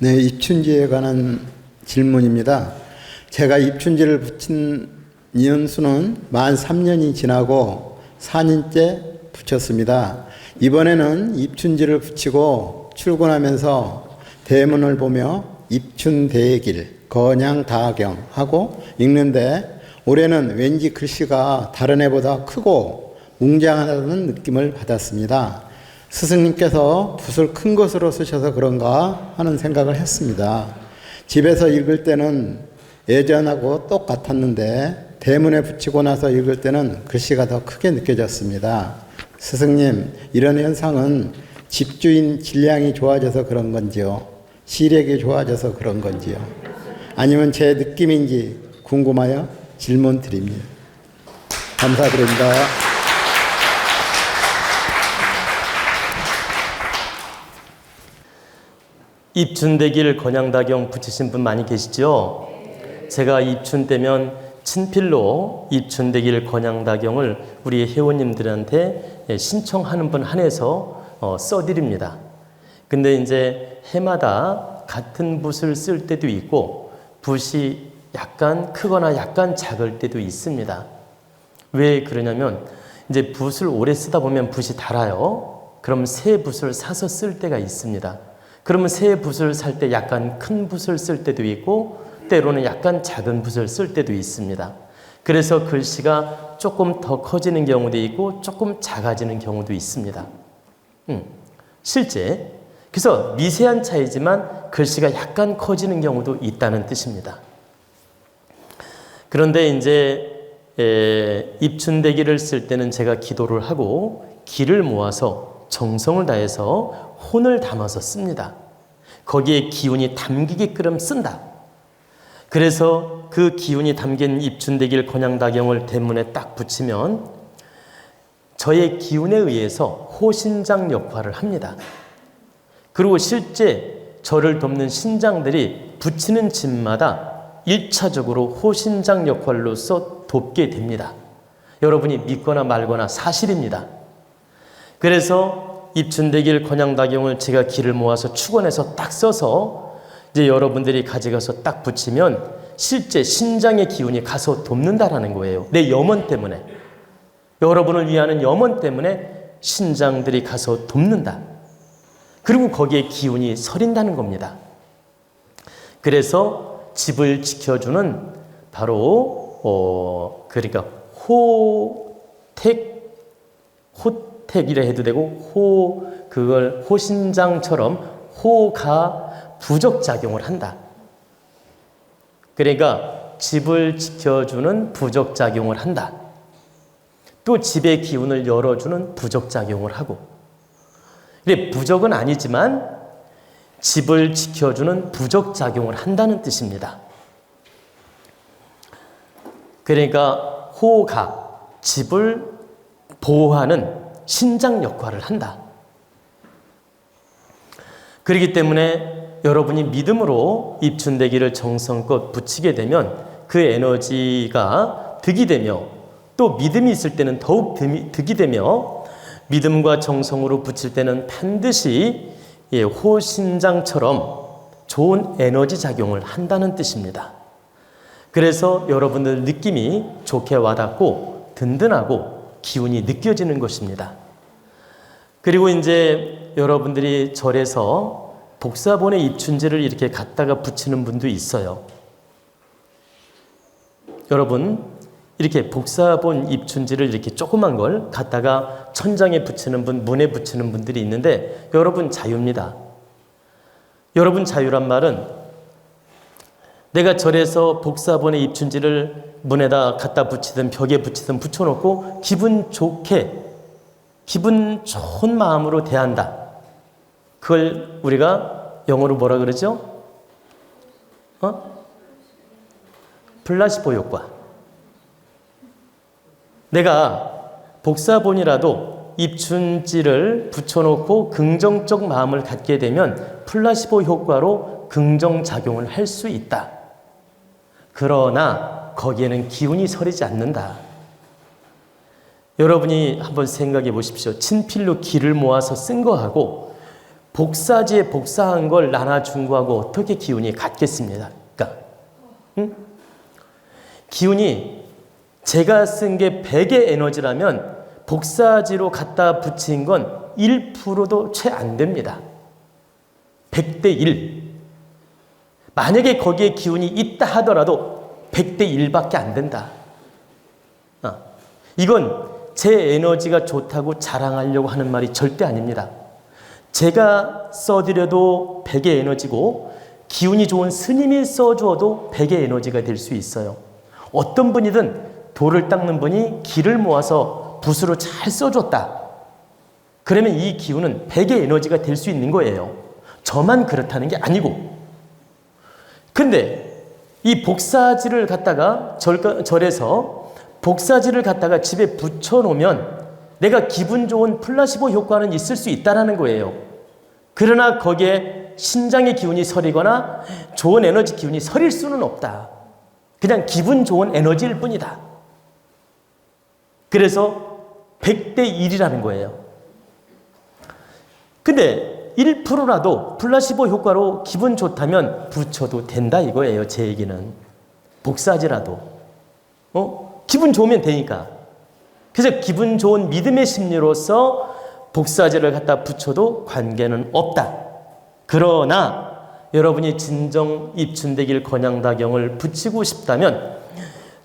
네, 입춘지에 관한 질문입니다. 제가 입춘지를 붙인 년수는 만 3년이 지나고 4년째 붙였습니다. 이번에는 입춘지를 붙이고 출근하면서 대문을 보며 입춘대길, 건양다경 하고 읽는데 올해는 왠지 글씨가 다른 해보다 크고 웅장하다는 느낌을 받았습니다. 스승님께서 붓을 큰 것으로 쓰셔서 그런가 하는 생각을 했습니다. 집에서 읽을 때는 예전하고 똑같았는데 대문에 붙이고 나서 읽을 때는 글씨가 더 크게 느껴졌습니다. 스승님, 이런 현상은 집주인 질량이 좋아져서 그런 건지요? 시력이 좋아져서 그런 건지요? 아니면 제 느낌인지 궁금하여 질문 드립니다. 감사드립니다. 입춘대길 건양다경 붙이신 분 많이 계시죠? 제가 입춘 때면 친필로 입춘대길 건양다경을 우리 회원님들한테 신청하는 분 한해서 써드립니다. 근데 이제 해마다 같은 붓을 쓸 때도 있고 붓이 약간 크거나 약간 작을 때도 있습니다. 왜 그러냐면 이제 붓을 오래 쓰다 보면 붓이 닳아요. 그럼 새 붓을 사서 쓸 때가 있습니다. 그러면 새 붓을 살 때 약간 큰 붓을 쓸 때도 있고 때로는 약간 작은 붓을 쓸 때도 있습니다. 그래서 글씨가 조금 더 커지는 경우도 있고 조금 작아지는 경우도 있습니다. 실제 그래서 미세한 차이지만 글씨가 약간 커지는 경우도 있다는 뜻입니다. 그런데 이제 입춘대기를 쓸 때는 제가 기도를 하고 기를 모아서 정성을 다해서 혼을 담아서 씁니다. 거기에 기운이 담기게끔 쓴다. 그래서 그 기운이 담긴 입춘대길 건양다경을 대문에 딱 붙이면 저의 기운에 의해서 호신장 역할을 합니다. 그리고 실제 저를 돕는 신장들이 붙이는 집마다 1차적으로 호신장 역할로서 돕게 됩니다. 여러분이 믿거나 말거나 사실입니다. 그래서 입춘대길 건양다경을 제가 기를 모아서 축원해서 딱 써서 이제 여러분들이 가져가서 딱 붙이면 실제 신장의 기운이 가서 돕는다라는 거예요. 내 염원 때문에. 여러분을 위하는 염원 때문에 신장들이 가서 돕는다. 그리고 거기에 기운이 서린다는 겁니다. 그래서 집을 지켜주는 바로 그러니까 호택이라 해도 되고 그걸 호신장처럼 호가 부적작용을 한다. 그러니까 집을 지켜주는 부적작용을 한다. 또 집의 기운을 열어주는 부적작용을 하고. 근데 부적은 아니지만 집을 지켜주는 부적작용을 한다는 뜻입니다. 그러니까 호가 집을 보호하는 신장 역할을 한다. 그렇기 때문에 여러분이 믿음으로 입춘대기를 정성껏 붙이게 되면 그 에너지가 득이 되며 또 믿음이 있을 때는 더욱 득이 되며 믿음과 정성으로 붙일 때는 반드시 호신장처럼 좋은 에너지 작용을 한다는 뜻입니다. 그래서 여러분들 느낌이 좋게 와닿고 든든하고 기운이 느껴지는 것입니다. 그리고 이제 여러분들이 절에서 복사본의 입춘지를 이렇게 갖다가 붙이는 분도 있어요. 여러분 이렇게 복사본 입춘지를 이렇게 조그만 걸 갖다가 천장에 붙이는 분, 문에 붙이는 분들이 있는데 여러분 자유입니다. 여러분 자유란 말은 내가 절에서 복사본의 입춘지를 문에다 갖다 붙이든 벽에 붙이든 붙여놓고 기분 좋은 마음으로 대한다. 그걸 우리가 영어로 뭐라 그러죠? 플라시보 효과. 내가 복사본이라도 입춘지를 붙여놓고 긍정적 마음을 갖게 되면 플라시보 효과로 긍정작용을 할 수 있다. 그러나 거기에는 기운이 서리지 않는다. 여러분이 한번 생각해 보십시오. 친필로 기를 모아서 쓴 거하고 복사지에 복사한 걸 나눠준 거하고 어떻게 기운이 같겠습니까? 응? 기운이 제가 쓴 게 100의 에너지라면 복사지로 갖다 붙인 건 1%도 채 안 됩니다. 100대 1. 만약에 거기에 기운이 있다 하더라도 100대 1밖에 안 된다. 이건 제 에너지가 좋다고 자랑하려고 하는 말이 절대 아닙니다. 제가 써드려도 100의 에너지고 기운이 좋은 스님이 써주어도 100의 에너지가 될 수 있어요. 어떤 분이든 돌을 닦는 분이 기를 모아서 붓으로 잘 써줬다. 그러면 이 기운은 100의 에너지가 될 수 있는 거예요. 저만 그렇다는 게 아니고. 근데 이 복사지를 갖다가 절에서 복사지를 갖다가 집에 붙여놓으면 내가 기분 좋은 플라시보 효과는 있을 수 있다는 거예요. 그러나 거기에 신장의 기운이 서리거나 좋은 에너지 기운이 서릴 수는 없다. 그냥 기분 좋은 에너지일 뿐이다. 그래서 100대 1이라는 거예요. 근데 1%라도 플라시보 효과로 기분 좋다면 붙여도 된다 이거예요. 제 얘기는. 복사지라도. 기분 좋으면 되니까. 그래서 기분 좋은 믿음의 심리로서 복사지를 갖다 붙여도 관계는 없다. 그러나 여러분이 진정 입춘대길 건양다경을 붙이고 싶다면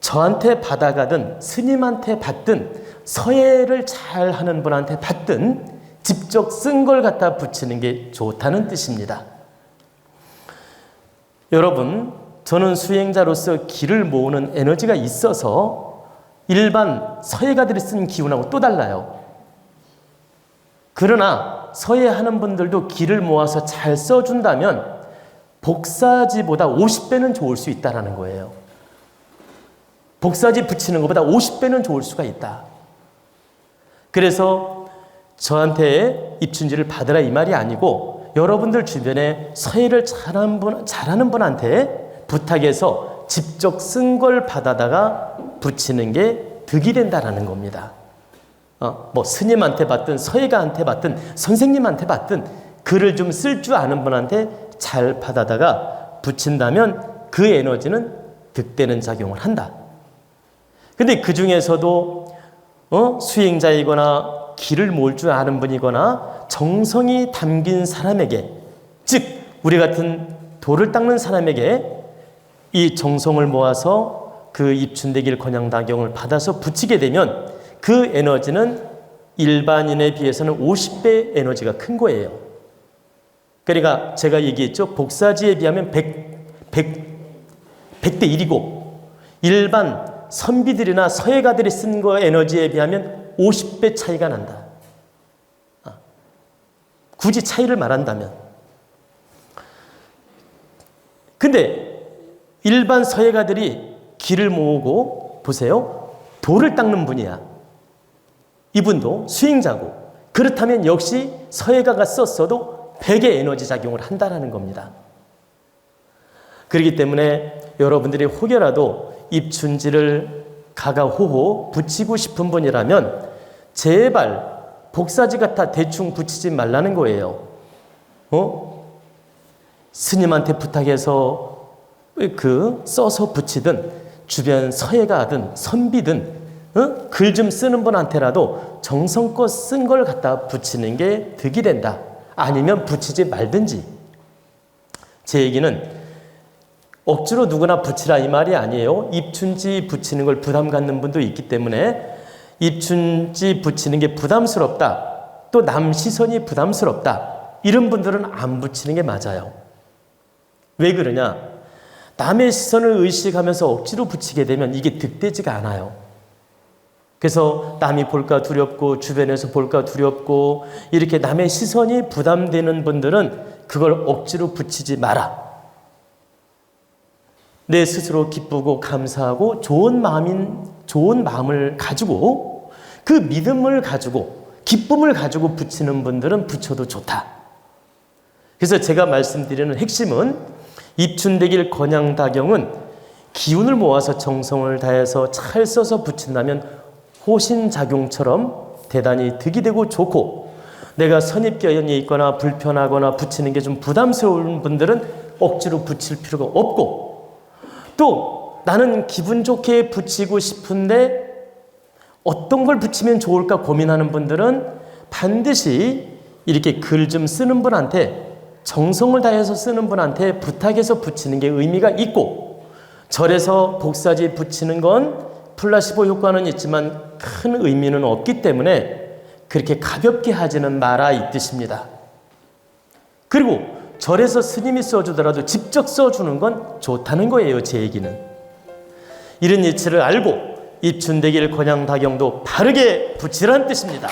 저한테 받아가든 스님한테 받든 서예를 잘 하는 분한테 받든 직접 쓴 걸 갖다 붙이는 게 좋다는 뜻입니다. 여러분, 저는 수행자로서 기를 모으는 에너지가 있어서 일반 서예가들이 쓴 기운하고 또 달라요. 그러나 서예하는 분들도 기를 모아서 잘 써준다면 복사지보다 50배는 좋을 수 있다는 거예요. 복사지 붙이는 것보다 50배는 좋을 수가 있다. 그래서 저한테 입춘지를 받으라 이 말이 아니고 여러분들 주변에 서예를 잘하는 분한테 부탁해서 직접 쓴 걸 받아다가 붙이는 게 득이 된다라는 겁니다. 뭐 스님한테 받든 서예가한테 받든 선생님한테 받든 글을 좀 쓸 줄 아는 분한테 잘 받아다가 붙인다면 그 에너지는 득되는 작용을 한다. 근데 그 중에서도 수행자이거나 기를 모을 줄 아는 분이거나 정성이 담긴 사람에게, 즉 우리 같은 돌을 닦는 사람에게 이 정성을 모아서 그 입춘대길 건양다경을 받아서 붙이게 되면 그 에너지는 일반인에 비해서는 50배 에너지가 큰 거예요. 그러니까 제가 얘기했죠. 복사지에 비하면 100대 1이고 일반 선비들이나 서예가들이 쓴 거 에너지에 비하면 50배 차이가 난다. 굳이 차이를 말한다면. 근데 일반 서예가들이 기를 모으고 보세요. 돌을 닦는 분이야. 이분도 수행자고. 그렇다면 역시 서예가가 썼어도 100의 에너지 작용을 한다는 겁니다. 그렇기 때문에 여러분들이 혹여라도 입춘지를 가가호호 붙이고 싶은 분이라면 제발 복사지 같아 대충 붙이지 말라는 거예요. 스님한테 부탁해서 써서 붙이든 주변 서예가든 선비든 글 좀 쓰는 분한테라도 정성껏 쓴 걸 갖다 붙이는 게 득이 된다. 아니면 붙이지 말든지. 제 얘기는 억지로 누구나 붙이라 이 말이 아니에요. 입춘지 붙이는 걸 부담 갖는 분도 있기 때문에 입춘지 붙이는 게 부담스럽다. 또 남 시선이 부담스럽다. 이런 분들은 안 붙이는 게 맞아요. 왜 그러냐? 남의 시선을 의식하면서 억지로 붙이게 되면 이게 득되지가 않아요. 그래서 남이 볼까 두렵고 주변에서 볼까 두렵고 이렇게 남의 시선이 부담되는 분들은 그걸 억지로 붙이지 마라. 내 스스로 기쁘고 감사하고 좋은 마음을 가지고 그 믿음을 가지고 기쁨을 가지고 붙이는 분들은 붙여도 좋다. 그래서 제가 말씀드리는 핵심은 입춘대길 건양다경은 기운을 모아서 정성을 다해서 잘 써서 붙인다면 호신작용처럼 대단히 득이 되고 좋고 내가 선입견이 있거나 불편하거나 붙이는 게 좀 부담스러운 분들은 억지로 붙일 필요가 없고, 또 나는 기분 좋게 붙이고 싶은데 어떤 걸 붙이면 좋을까 고민하는 분들은 반드시 이렇게 글 좀 쓰는 분한테, 정성을 다해서 쓰는 분한테 부탁해서 붙이는 게 의미가 있고, 절에서 복사지 붙이는 건 플라시보 효과는 있지만 큰 의미는 없기 때문에 그렇게 가볍게 하지는 마라 이 뜻입니다. 그리고 절에서 스님이 써주더라도 직접 써주는 건 좋다는 거예요, 제 얘기는. 이런 이치를 알고 입춘대길 권양다경도 바르게 붙이란 뜻입니다.